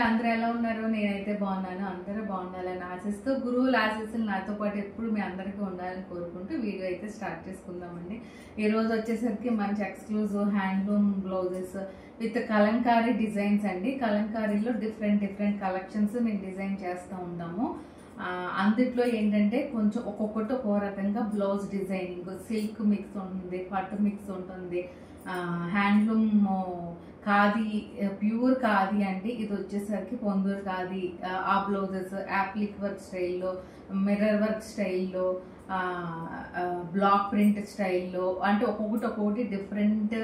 అందరూ ఎలా ఉన్నారు? నేనైతే బాగున్నాను. అందరూ బాగుండాలని ఆశిస్తూ గురువుల ఆశీస్సులు నాతో పాటు ఎప్పుడు మీ అందరికీ ఉండాలని కోరుకుంటూ వీడియో అయితే స్టార్ట్ చేసుకుందామండి. ఈ రోజు వచ్చేసరికి మంచి exclusive handloom blouses with Kalamkari designs అండి. కలంకారీలో డిఫరెంట్ కలెక్షన్స్ నేను డిజైన్ చేస్తూ ఉంటాము. అందుట్లో ఏంటంటే కొంచెం ఒక్కొక్కటి ఒక్కో రకంగా బ్లౌజ్ డిజైనింగ్, సిల్క్ మిక్స్ ఉంటుంది, పట్టు మిక్స్ ఉంటుంది, హ్యాండ్లూమ్ ఖాదీ, ప్యూర్ ఖాదీ అండి. ఇది వచ్చేసరికి పొందూరు ఖాదీ. ఆ బ్లౌజెస్ యాప్లిక్ వర్క్ స్టైల్లో, మిర్రర్ వర్క్ స్టైల్లో, బ్లాక్ ప్రింట్ స్టైల్లో, అంటే ఒక్కొక్కటి డిఫరెంట్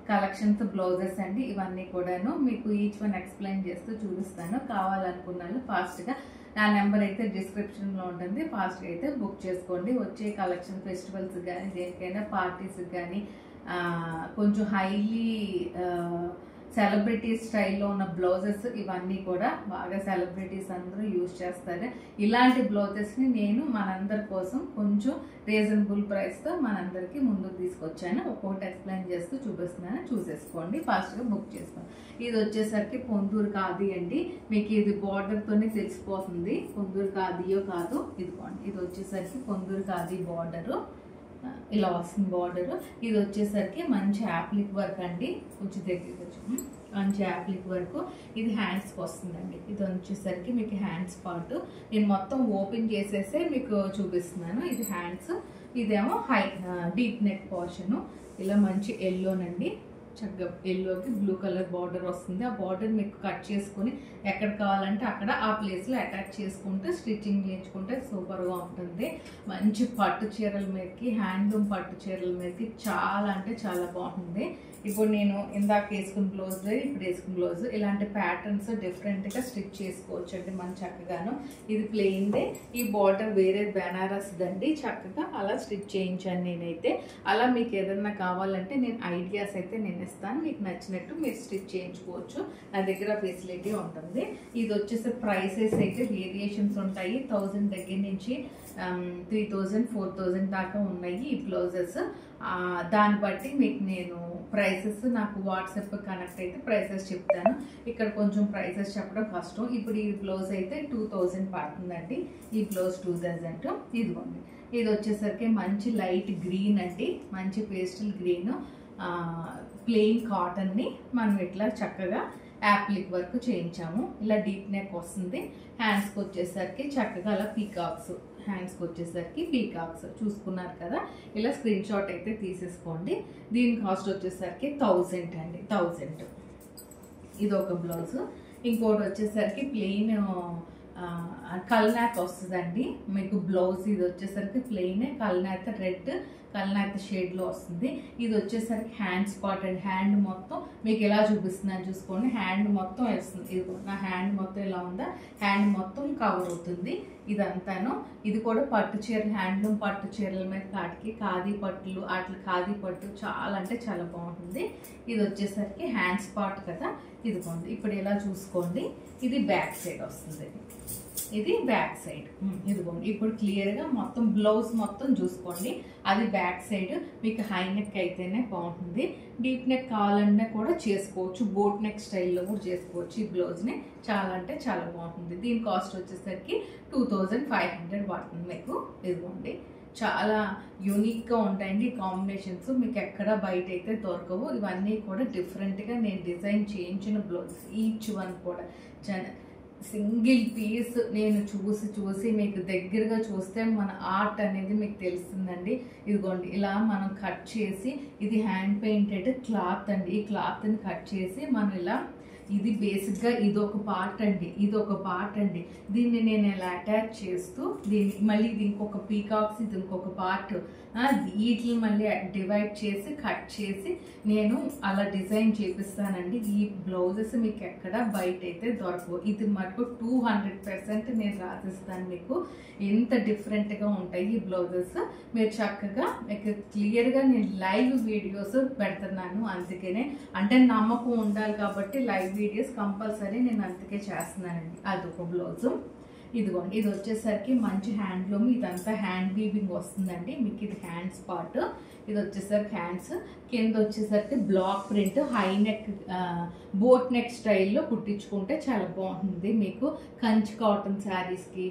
కలెక్షన్స్ బ్లౌజెస్ అండి. ఇవన్నీ కూడాను మీకు ఈచ్ వన్ ఎక్స్ప్లెయిన్ చేస్తూ చూపిస్తాను. కావాలనుకున్నాను ఫాస్ట్గా నా నెంబర్ అయితే డిస్క్రిప్షన్లో ఉంటుంది. ఫాస్ట్గా అయితే బుక్ చేసుకోండి. వచ్చే కలెక్షన్ ఫెస్టివల్స్ కానీ దేనికైనా పార్టీస్కి కానీ కొంచెం హైలీ సెలబ్రిటీ స్టైల్లో ఉన్న బ్లౌజెస్ ఇవన్నీ కూడా బాగా సెలబ్రిటీస్ అందరూ యూజ్ చేస్తారు. ఇలాంటి బ్లౌజెస్ని నేను మనందరి కోసం కొంచెం రీజనబుల్ ప్రైస్తో మనందరికీ ముందుకు తీసుకొచ్చాను. ఒక్కొక్కటి ఎక్స్ప్లెయిన్ చేస్తూ చూపిస్తున్నాను, చూసేసుకోండి, ఫాస్ట్గా బుక్ చేసుకోండి. ఇది వచ్చేసరికి పొందూరు ఖాదీ అండి. మీకు ఇది బార్డర్తోనే తెలిసిపోతుంది పొందూరు ఖాదీయో కాదు. ఇదిగోండి, ఇది వచ్చేసరికి పొందూరు ఖాదీ బార్డరు ఇలా వస్తుంది. బార్డర్ ఇది వచ్చేసరికి మంచి యాప్లిక్ వర్క్ అండి. కొంచెం దగ్గరికి వచ్చి మంచి యాప్లిక్ వర్క్. ఇది హ్యాండ్స్కి వస్తుందండి. ఇది వచ్చేసరికి మీకు హ్యాండ్స్ పార్ట్ నేను మొత్తం ఓపెన్ చేసేసే మీకు చూపిస్తున్నాను. ఇది హ్యాండ్స్, ఇదేమో డీప్ నెక్ పోర్షన్. ఇలా మంచి ఎల్లోనండి, చక్కగా ఎల్లోకి బ్లూ కలర్ బార్డర్ వస్తుంది. ఆ బార్డర్ మీకు కట్ చేసుకుని ఎక్కడ కావాలంటే అక్కడ ఆ ప్లేస్లో అటాచ్ చేసుకుంటే స్టిచ్చింగ్ చేయించుకుంటే సూపర్గా ఉంటుంది. మంచి పట్టు చీరల మీదకి, హ్యాండ్లూమ్ పట్టు చీరల మీదకి చాలా అంటే చాలా బాగుంటుంది. ఇప్పుడు నేను ఇందాక వేసుకున్న బ్లౌజ్, ఇప్పుడు వేసుకున్న బ్లౌజ్ ఇలాంటి ప్యాటర్న్స్ డిఫరెంట్గా స్టిచ్ చేసుకోవచ్చు అండి మనం చక్కగాను. ఇది ప్లెయిన్దే, ఈ బార్డర్ వేరే బెనారస్ దండి. చక్కగా అలా స్టిచ్ చేయించాను నేనైతే. అలా మీకు ఏదన్నా కావాలంటే నేను ఐడియాస్ అయితే నేను ఇస్తాను, మీకు నచ్చినట్టు మీరు స్టిచ్ చేయించుకోవచ్చు. నా దగ్గర ఫెసిలిటీ ఉంటుంది. ఇది వచ్చేసి ప్రైసెస్ అయితే వేరియేషన్స్ ఉంటాయి. 1000 దగ్గర నుంచి 3000, 4000 దాకా ఉన్నాయి ఈ బ్లౌజెస్. దాన్ని బట్టి మీకు నేను ప్రైసెస్ నాకు వాట్సాప్ కనెక్ట్ అయితే ప్రైసెస్ చెప్తాను. ఇక్కడ కొంచెం ప్రైసెస్ చెప్పడం కష్టం. ఇప్పుడు ఈ బ్లౌజ్ అయితే 2000 పడుతుందండి. ఈ బ్లౌజ్ 2000. ఇదిగోండి, ఇది వచ్చేసరికి మంచి లైట్ గ్రీన్ అండి, మంచి పేస్టల్ గ్రీన్, ప్లెయిన్ కాటన్ని మనం ఇట్లా చక్కగా యాప్లిక్ వర్క్ చేయించాము. ఇలా డీప్ నెక్ వస్తుంది. హ్యాండ్స్కి వచ్చేసరికి చక్కగా అలా పీకాక్స్, హ్యాండ్స్కి వచ్చేసరికి పీకాక్స్ చూసుకున్నారు కదా. ఇలా స్క్రీన్ షాట్ అయితే తీసేసుకోండి. దీని కాస్ట్ వచ్చేసరికి 1000 అండి. 1000 ఇది ఒక బ్లౌజ్. ఇంకోటి వచ్చేసరికి ప్లెయిన్ కల్నాథ్ వస్తుందండి మీకు బ్లౌజ్. ఇది వచ్చేసరికి ప్లెయిన్ కల్నాథ్ రెడ్, కల్నాథ్ షేడ్లో వస్తుంది. ఇది వచ్చేసరికి హ్యాండ్స్ పార్ట్ అండి. హ్యాండ్ మొత్తం మీకు ఎలా చూపిస్తున్నాను చూసుకోండి. హ్యాండ్ మొత్తం వేస్తుంది. ఇది నా హ్యాండ్ మొత్తం ఎలా ఉందా, హ్యాండ్ మొత్తం కవర్ అవుతుంది ఇదంతాను. ఇది కూడా పట్టు చీరలు, హ్యాండ్లూమ్ పట్టు చీరల మీద కాటికి ఖాదీ పట్టులు, అట్లా ఖాదీ పట్టు చాలా అంటే చాలా బాగుంటుంది. ఇది వచ్చేసరికి హ్యాండ్స్ పార్ట్ కదా. ఇదిగోండి, ఇప్పుడు ఎలా చూసుకోండి, ఇది బ్యాక్ సైడ్ వస్తుంది. ఇది బ్యాక్ సైడ్. ఇదిగోండి, ఇప్పుడు క్లియర్గా మొత్తం బ్లౌజ్ మొత్తం చూసుకోండి. అది బ్యాక్ సైడ్. మీకు హై నెక్ అయితేనే బాగుంటుంది. డీప్ నెక్ కావాలన్నా కూడా చేసుకోవచ్చు, బోట్ నెక్ స్టైల్లో కూడా చేసుకోవచ్చు. ఈ బ్లౌజ్ని చాలా అంటే చాలా బాగుంటుంది. దీని కాస్ట్ వచ్చేసరికి 2500 పడుతుంది మీకు. ఇదిగోండి, చాలా యూనిక్గా ఉంటాయండి కాంబినేషన్స్, మీకు ఎక్కడ బయట అయితే దొరకవు. ఇవన్నీ కూడా డిఫరెంట్గా నేను డిజైన్ చేయించిన బ్లౌజ్. ఈచ్ వన్ కూడా సింగిల్ పీస్ నేను చూసి మీకు దగ్గరగా చూస్తే మన ఆర్ట్ అనేది మీకు తెలుస్తుందండి. ఇదిగోండి, ఇలా మనం కట్ చేసి, ఇది హ్యాండ్ పెయింటెడ్ క్లాత్ అండి. ఈ క్లాత్ని కట్ చేసి మనం ఇలా, ఇది బేసిక్గా ఇదొక పార్ట్ అండి, ఇదొక పార్ట్ అండి. దీన్ని నేను ఇలా అటాచ్ చేస్తూ దీన్ని మళ్ళీ ఇది ఇంకొక పీకాక్స్, ఇది ఇంకొక పార్ట్, వీటిని మళ్ళీ డివైడ్ చేసి కట్ చేసి నేను అలా డిజైన్ చేపిస్తానండి. ఈ బ్లౌజెస్ మీకు ఎక్కడ బయట అయితే దొరకవు. ఇది మటుకు 200% నేను రాసిస్తాను మీకు. ఎంత డిఫరెంట్గా ఉంటాయి ఈ బ్లౌజెస్. మీరు చక్కగా మీకు క్లియర్గా నేను లైవ్ వీడియోస్ పెడుతున్నాను. అందుకనే అంటే నమ్మకం ఉండాలి కాబట్టి లైవ్ వీడియోస్ కంపల్సరీ నేను అందుకే చేస్తున్నానండి. అదొక బ్లౌజు. ఇదిగోండి, ఇది వచ్చేసరికి మంచి హ్యాండ్లూమ్, ఇదంతా హ్యాండ్ వీవింగ్ వస్తుందండి మీకు. ఇది హ్యాండ్స్ పార్ట్, ఇది వచ్చేసరికి హ్యాండ్స్, కింద వచ్చేసరికి block print high neck boat neck స్టైల్లో కుట్టించుకుంటే చాలా బాగుంటుంది మీకు. కంచి కాటన్ శారీస్కి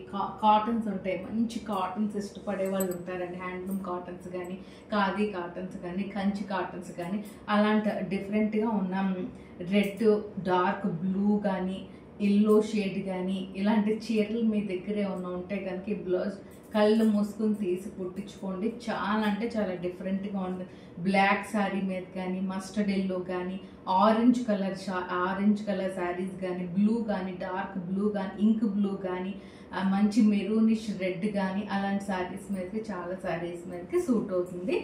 కాటన్స్ ఉంటాయి, మంచి కాటన్స్ ఇష్టపడే వాళ్ళు ఉంటారండి. హ్యాండ్లూమ్ కాటన్స్ కానీ, ఖాదీ కాటన్స్ కానీ, కంచి కాటన్స్ కానీ, అలాంటి డిఫరెంట్గా ఉన్న రెడ్, డార్క్ బ్లూ కానీ, ఎల్లో షేడ్ కానీ ఇలాంటి చీరలు మీ దగ్గర ఏమన్నా ఉంటే కనుక ఈ బ్లౌజ్ కళ్ళు మూసుకుని తీసి కుట్టించుకోండి. చాలా అంటే చాలా డిఫరెంట్గా ఉంటుంది. బ్లాక్ శారీ మీద కానీ, మస్టర్డ్ ఎల్లో కానీ, ఆరెంజ్ కలర్ శారీస్ కానీ, బ్లూ కానీ, డార్క్ బ్లూ కానీ, ఇంక్ బ్లూ కానీ, మంచి మెరూనిష్ రెడ్ కానీ అలాంటి శారీస్ మీదకి, చాలా శారీస్ మీదకి సూట్ అవుతుంది.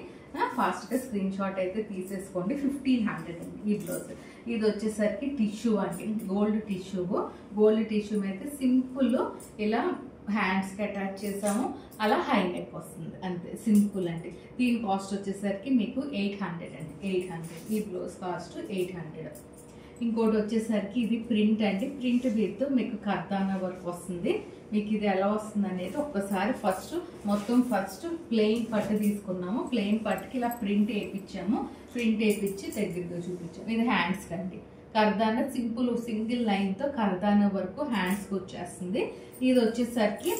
ఫాస్ట్గా స్క్రీన్ షాట్ అయితే తీసేసుకోండి. 1500 అండి ఈ బ్లౌజ్. ఇది వచ్చేసరికి టిష్యూ అండి, గోల్డ్ టిష్యూ మీద సింపుల్ ఇలా హ్యాండ్స్కి అటాచ్ చేసాము, అలా హై నెక్ వస్తుంది అంతే, సింపుల్ అండి. దీని కాస్ట్ వచ్చేసరికి మీకు 800 అండి, 800. ఈ బ్లౌజ్ కాస్ట్ 800. ఇంకోటి వచ్చేసరికి ఇది ప్రింట్ అండి, ప్రింట్ వీటితో మీకు కర్దానా వర్క్ వస్తుంది. మీకు ఇది ఎలా వస్తుంది అనేది ఒక్కసారి ఫస్ట్ ప్లెయిన్ పట్టు తీసుకున్నాము, ప్లెయిన్ పట్టుకి ఇలా ప్రింట్ వేయించాము, ప్రింట్ వేయించి దగ్గరగా చూపించాము. ఇది హ్యాండ్స్ కండి, కర్దానా సింగిల్ లైన్తో కర్దానా వరకు హ్యాండ్స్కి వచ్చేస్తుంది. ఇది వచ్చేసరికి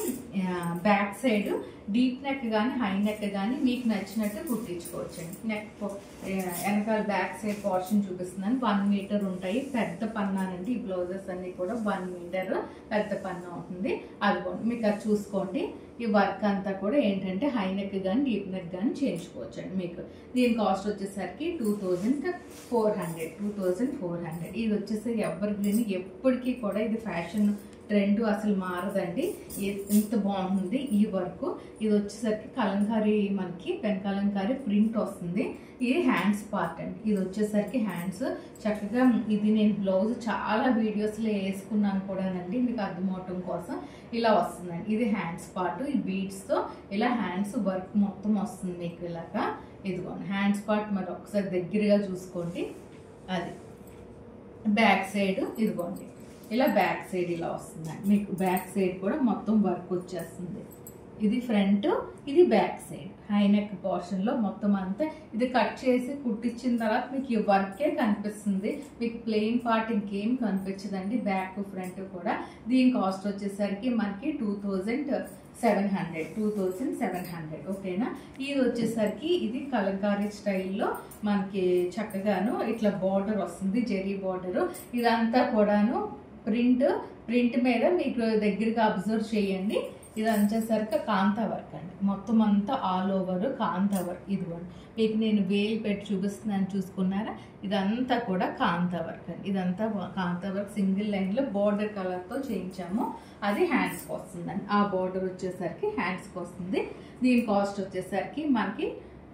బ్యాక్ సైడ్ డీప్ నెక్ కానీ, హై నెక్ కానీ మీకు నచ్చినట్టు కుట్టించుకోవచ్చండి. నెక్ వెనకాల బ్యాక్ సైడ్ పోర్షన్ చూపిస్తున్నాను. 1 మీటర్ ఉంటాయి, పెద్ద పన్నానండి. ఈ బ్లౌజెస్ అన్ని కూడా 1 మీటర్ పెద్ద పన్నా ఉంటుంది. అదిగోండి మీకు అది చూసుకోండి. ఈ వర్క్ అంతా కూడా ఏంటంటే హై నెక్ కానీ, డీప్ నెక్ కానీ చేయించుకోవచ్చండి మీకు. దీని కాస్ట్ వచ్చేసరికి 2400. ఇది వచ్చేసి ఎవర్ గ్రీన్, ఎప్పటికీ కూడా ఇది ఫ్యాషన్ ట్రెండ్ అసలు మారదండి. ఎంత బాగుంటుంది ఈ వర్క్. ఇది వచ్చేసరికి కలంకారీ, మనకి పెన్ కలంకారీ ప్రింట్ వస్తుంది. ఇది హ్యాండ్స్ పార్ట్ అండి. ఇది వచ్చేసరికి హ్యాండ్స్ చక్కగా, ఇది నేను బ్లౌజ్ చాలా వీడియోస్లో వేసుకున్నాను కూడానండి, మీకు అర్థమవటం కోసం ఇలా వస్తుందండి. ఇది హ్యాండ్స్ పార్ట్, ఈ బీడ్స్తో ఇలా హ్యాండ్స్ వర్క్ మొత్తం వస్తుంది మీకు ఇలాగా. ఇదిగోండి హ్యాండ్స్ పార్ట్, మరి ఒకసారి దగ్గరగా చూసుకోండి. అది బ్యాక్ సైడ్, ఇదిగోండి ఇలా బ్యాక్ సైడ్ ఇలా వస్తుందండి మీకు. బ్యాక్ సైడ్ కూడా మొత్తం వర్క్ వచ్చేస్తుంది. ఇది ఫ్రంట్, ఇది బ్యాక్ సైడ్. హై నెక్ పోర్షన్లో మొత్తం అంతా ఇది కట్ చేసి కుట్టించిన తర్వాత మీకు ఈ వర్కే కనిపిస్తుంది. మీకు ప్లెయిన్ పార్ట్ ఇంకేం కనిపించదండి, బ్యాక్ ఫ్రంట్ కూడా. దీని కాస్ట్ వచ్చేసరికి మనకి 2700. ఓకేనా. ఇది వచ్చేసరికి ఇది కలంకారీ స్టైల్లో మనకి చక్కగాను ఇట్లా బార్డర్ వస్తుంది, జరీ బార్డర్. ఇదంతా కూడాను ప్రింట్ మీద మీకు దగ్గరగా అబ్జర్వ్ చేయండి. ఇది వచ్చేసరికి కాంతా వర్క్ అండి, మొత్తం అంతా ఆల్ ఓవర్ కాంతా వర్క్. ఇదిగోండి మీకు నేను వేలు పెట్టి చూపిస్తున్నాను, చూసుకున్నారా? ఇదంతా కూడా కాంతా వర్క్ అండి. ఇదంతా కాంతా వర్క్ సింగిల్ లైన్లో బార్డర్ కలర్తో చేయించాము. అది హ్యాండ్స్కి వస్తుందండి. ఆ బార్డర్ వచ్చేసరికి హ్యాండ్స్కి వస్తుంది. దీని కాస్ట్ వచ్చేసరికి మనకి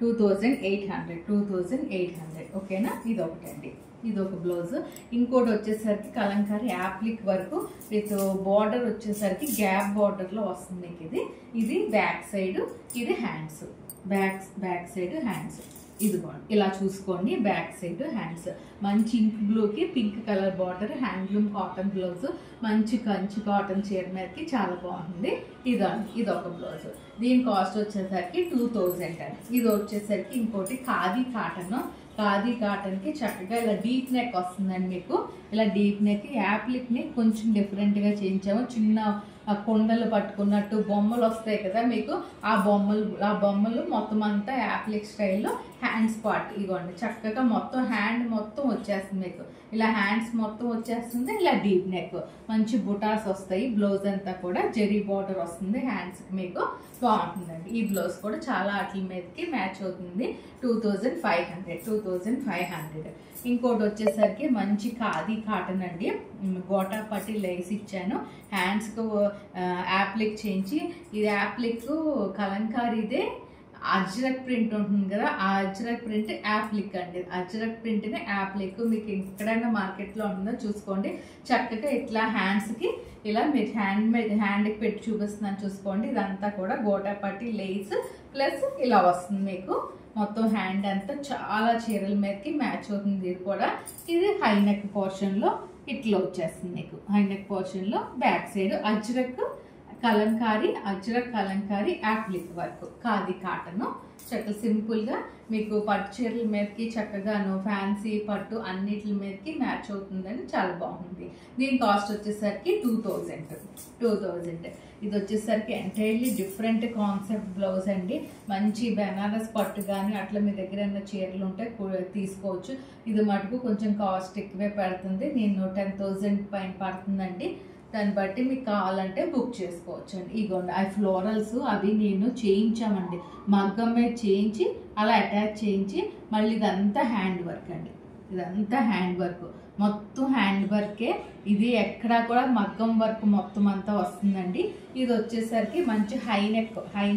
2800. ఓకేనా. ఇది ఒకటండి, ఇది ఒక బ్లౌజ్. ఇంకోటి వచ్చేసరికి కలంకారీ యాప్లిక్ వరకు విత్ బార్డర్ వచ్చేసరికి గ్యాప్ బార్డర్లో వస్తుంది మీకు. ఇది బ్యాక్ సైడ్, ఇది హ్యాండ్స్, బ్యాక్ సైడ్ హ్యాండ్స్. ఇదిగోండి ఇలా చూసుకోండి, బ్యాక్ సైడ్ హ్యాండ్స్. మంచి ఇంక్ బ్లూకి pink colour border, handloom cotton blouse, మంచి కంచి కాటన్ చీర మీదకి చాలా బాగుంటుంది. ఇది ఒక బ్లౌజ్. దీని కాస్ట్ వచ్చేసరికి 2000 అండి. ఇది వచ్చేసరికి ఇంకోటి ఖాదీ కాటన్కి చక్కగా ఇలా డీప్ నెక్ వస్తుందండి మీకు. ఇలా డీప్ నెక్ యాప్లిక్ని కొంచెం డిఫరెంట్గా చేయించాము. చిన్న కొండలు పట్టుకున్నట్టు బొమ్మలు వస్తాయి కదా మీకు, ఆ బొమ్మలు మొత్తం అంతా యాప్లిక్ స్టైల్లో హ్యాండ్స్ పార్ట్. ఇవ్వండి చక్కగా మొత్తం హ్యాండ్ మొత్తం వచ్చేస్తుంది మీకు. ఇలా హ్యాండ్స్ మొత్తం వచ్చేస్తుంది. ఇలా డీప్ నెక్ మంచి బుటాస్ వస్తాయి. బ్లౌజ్ అంతా కూడా జరీ బార్డర్ వస్తుంది హ్యాండ్స్కి మీకు. బాగుంటుందండి. ఈ బ్లౌజ్ కూడా చాలా వాటి మీదకి మ్యాచ్ అవుతుంది. 2500. ఇంకోటి వచ్చేసరికి మంచి ఖాదీ కాటన్ అండి, గోటా పట్టి లేస్ ఇచ్చాను. హ్యాండ్స్కు యాప్లిక్ చేయించి, ఇది యాప్లిక్ కలంకారీదే అజ్రక్ ప్రింట్ ఉంటుంది కదా, ఆ అజ్రక్ ప్రింట్ యాప్లిక్ అండి. అజ్రక్ ప్రింట్ని యాప్లిక్ మీకు ఎక్కడైనా మార్కెట్లో ఉంటుందో చూసుకోండి. చక్కగా ఇట్లా హ్యాండ్స్కి ఇలా మీరు హ్యాండ్కి పెట్టి చూపిస్తున్నాను చూసుకోండి. ఇదంతా కూడా గోటా పట్టి లేస్ ప్లస్ ఇలా వస్తుంది మీకు. మొత్తం హ్యాండ్ అంతా చాలా చీరల మీదకి మ్యాచ్ అవుతుంది. ఇది కూడా ఇది హై నెక్ పోర్షన్లో ఇట్లా వచ్చేస్తుంది మీకు. హై నెక్ పోర్షన్లో back side Ajrakh Kalamkari Ajrakh Kalamkari applique work khadi cotton చక్కగా సింపుల్గా మీకు పట్టు చీరల మీదకి చక్కగాను ఫ్యాన్సీ పట్టు అన్నిటి మీదకి మ్యాచ్ అవుతుందని చాలా బాగుంది. దీని కాస్ట్ వచ్చేసరికి 2000. ఇది వచ్చేసరికి ఎంటైర్లీ డిఫరెంట్ కాన్సెప్ట్ బ్లౌజ్ అండి. మంచి బెనారస్ పట్టు కానీ అట్లా మీ దగ్గర ఉన్న చీరలు ఉంటే తీసుకోవచ్చు. ఇది మటుకు కొంచెం కాస్ట్ ఎక్కువే పడుతుంది. నేను 10,000 పైన పడుతుందండి. దాన్ని బట్టి మీకు కావాలంటే బుక్ చేసుకోవచ్చు అండి. ఇగోండి ఆ ఫ్లోరల్స్ అవి నేను చేయించామండి, మగ్గం మీద చేయించి అలా అటాచ్ చేయించి మళ్ళీ ఇదంతా హ్యాండ్ వర్క్ అండి. ఇదంతా హ్యాండ్ వర్క్, మొత్తం హ్యాండ్ వర్కే. ఇది ఎక్కడా కూడా మగ్గం వర్క్ మొత్తం అంతా వస్తుందండి. ఇది వచ్చేసరికి మంచి హై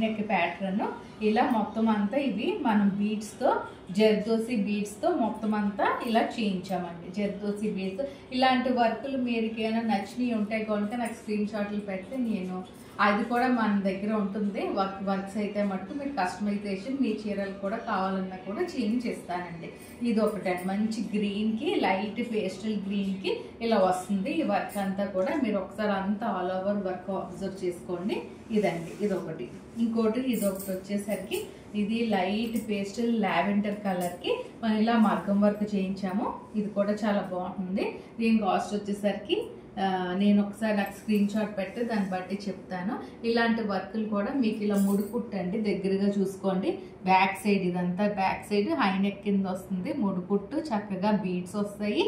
నెక్ ప్యాటర్న్. ఇలా మొత్తం అంతా ఇవి మనం బీడ్స్తో జర్దోసి బీడ్స్తో మొత్తం అంతా ఇలా చేయించామండి. జర్దోసి బీడ్స్ ఇలాంటి వర్కులు మీరు ఏమైనా నచ్చినవి ఉంటాయి కనుక నాకు స్క్రీన్ షాట్లు పెడితే నేను అది కూడా మన దగ్గర ఉంటుంది. వర్క్స్ అయితే మటుకు మీరు కస్టమైజేషన్ మీ చీరలు కూడా కావాలన్నా కూడా చేయించేస్తానండి. ఇది ఒకటండి, మంచి గ్రీన్కి లైట్ పేస్టల్ గ్రీన్కి ఇలా వస్తుంది ఈ వర్క్ అంతా కూడా. మీరు ఒకసారి అంతా ఆల్ ఓవర్ వర్క్ అబ్జర్వ్ చేసుకోండి. ఇదండి ఇదొకటి. ఇంకోటి ఇదొకటి వచ్చేసరికి ఇది లైట్ పేస్టల్ లావెండర్ కలర్కి మనం ఇలా మగ్గం వర్క్ చేయించాము. ఇది కూడా చాలా బాగుంటుంది. దీని కాస్ట్ వచ్చేసరికి నేను ఒకసారి నాకు స్క్రీన్ షాట్ పెడితే దాన్ని బట్టి చెప్తాను. ఇలాంటి వర్కులు కూడా మీకు ఇలా ముడుకుట్టండి, దగ్గరగా చూసుకోండి. బ్యాక్ సైడ్ ఇదంతా బ్యాక్ సైడ్ హై నెక్ కింద వస్తుంది. ముడుకుట్టు చక్కగా బీడ్స్ వస్తాయి,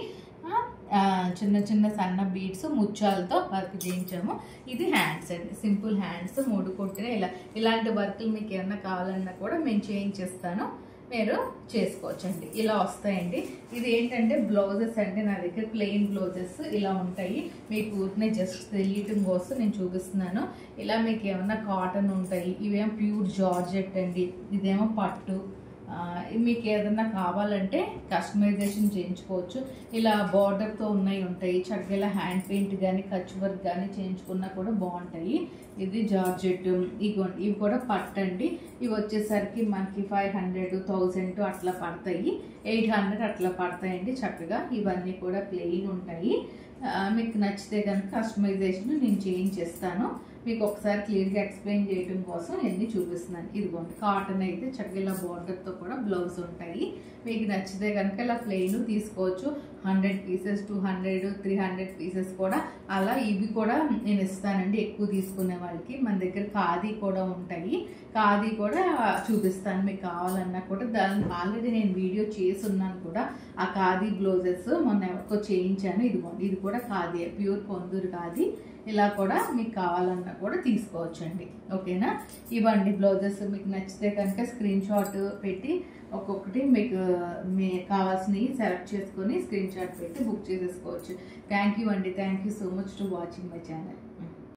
చిన్న చిన్న సన్న బీడ్స్ ముత్యాలతో వర్క్ చేయించాము. ఇది హ్యాండ్స్ అండి, సింపుల్ హ్యాండ్స్ ముడుకుట్టిన ఇలాంటి వర్కులు మీకు ఏమన్నా కావాలన్నా కూడా మేము చేయించేస్తాను, మీరు చేసుకోవచ్చండి. ఇలా వస్తాయండి. ఇది ఏంటంటే బ్లౌజెస్ అండి, నా దగ్గర ప్లెయిన్ బ్లౌజెస్ ఇలా ఉంటాయి. మీకు ఊరినే జస్ట్ తెలియటం కోసం నేను చూపిస్తున్నాను. ఇలా మీకు ఏమన్నా కాటన్ ఉంటాయి, ఇవేమో ప్యూర్ జార్జెట్ అండి, ఇదేమో పట్టు. మీకు ఏదన్నా కావాలంటే కస్టమైజేషన్ చేయించుకోవచ్చు. ఇలా బార్డర్తో ఉన్నాయి ఉంటాయి, చక్కగా ఇలా హ్యాండ్ పెయింట్ కానీ కచ్ వర్క్ కానీ చేయించుకున్నా కూడా బాగుంటాయి. ఇది జార్జెట్. ఇవి కూడా పట్టండి. ఇవి వచ్చేసరికి మనకి 500, 1000 అట్లా పడతాయి, 800 అట్లా పడతాయండి. చక్కగా ఇవన్నీ కూడా ప్లెయిన్ ఉంటాయి. మీకు నచ్చితే కనుక కస్టమైజేషన్ నేను చేయించేస్తాను. మీకు ఒకసారి క్లియర్గా ఎక్స్ప్లెయిన్ చేయడం కోసం ఎన్ని చూపిస్తున్నాను. ఇదిగోండి కాటన్ అయితే చక్కగా బార్డర్తో కూడా బ్లౌజ్ ఉంటాయి. మీకు నచ్చితే కనుక ఇలా ప్లెయిన్ తీసుకోవచ్చు. 100 పీసెస్, 200, 300 పీసెస్ కూడా అలా ఇవి కూడా నేను ఇస్తానండి ఎక్కువ తీసుకునే వాళ్ళకి. మన దగ్గర ఖాదీ కూడా ఉంటాయి, ఖాదీ కూడా చూపిస్తాను మీకు కావాలన్నా కూడా. దాన్ని ఆల్రెడీ నేను వీడియో చేసి ఉన్నాను కూడా. ఆ ఖాదీ బ్లౌజెస్ మొన్న ఎవరికో చేయించాను. ఇదిగోండి ఇది కూడా ఖాదీ, ప్యూర్ కొందూరు ఖాదీ. ఇలా కూడా మీకు కావాలన్నా కూడా తీసుకోవచ్చండి. ఓకేనా? ఇవ్వండి బ్లౌజెస్. మీకు నచ్చితే కనుక స్క్రీన్ షాట్ పెట్టి ఒక్కొక్కటి మీకు కావాల్సినవి సెలెక్ట్ చేసుకొని స్క్రీన్ షాట్ పెట్టి బుక్ చేసేసుకోవచ్చు. థ్యాంక్ యూ అండి. Thank you so much to watching my channel.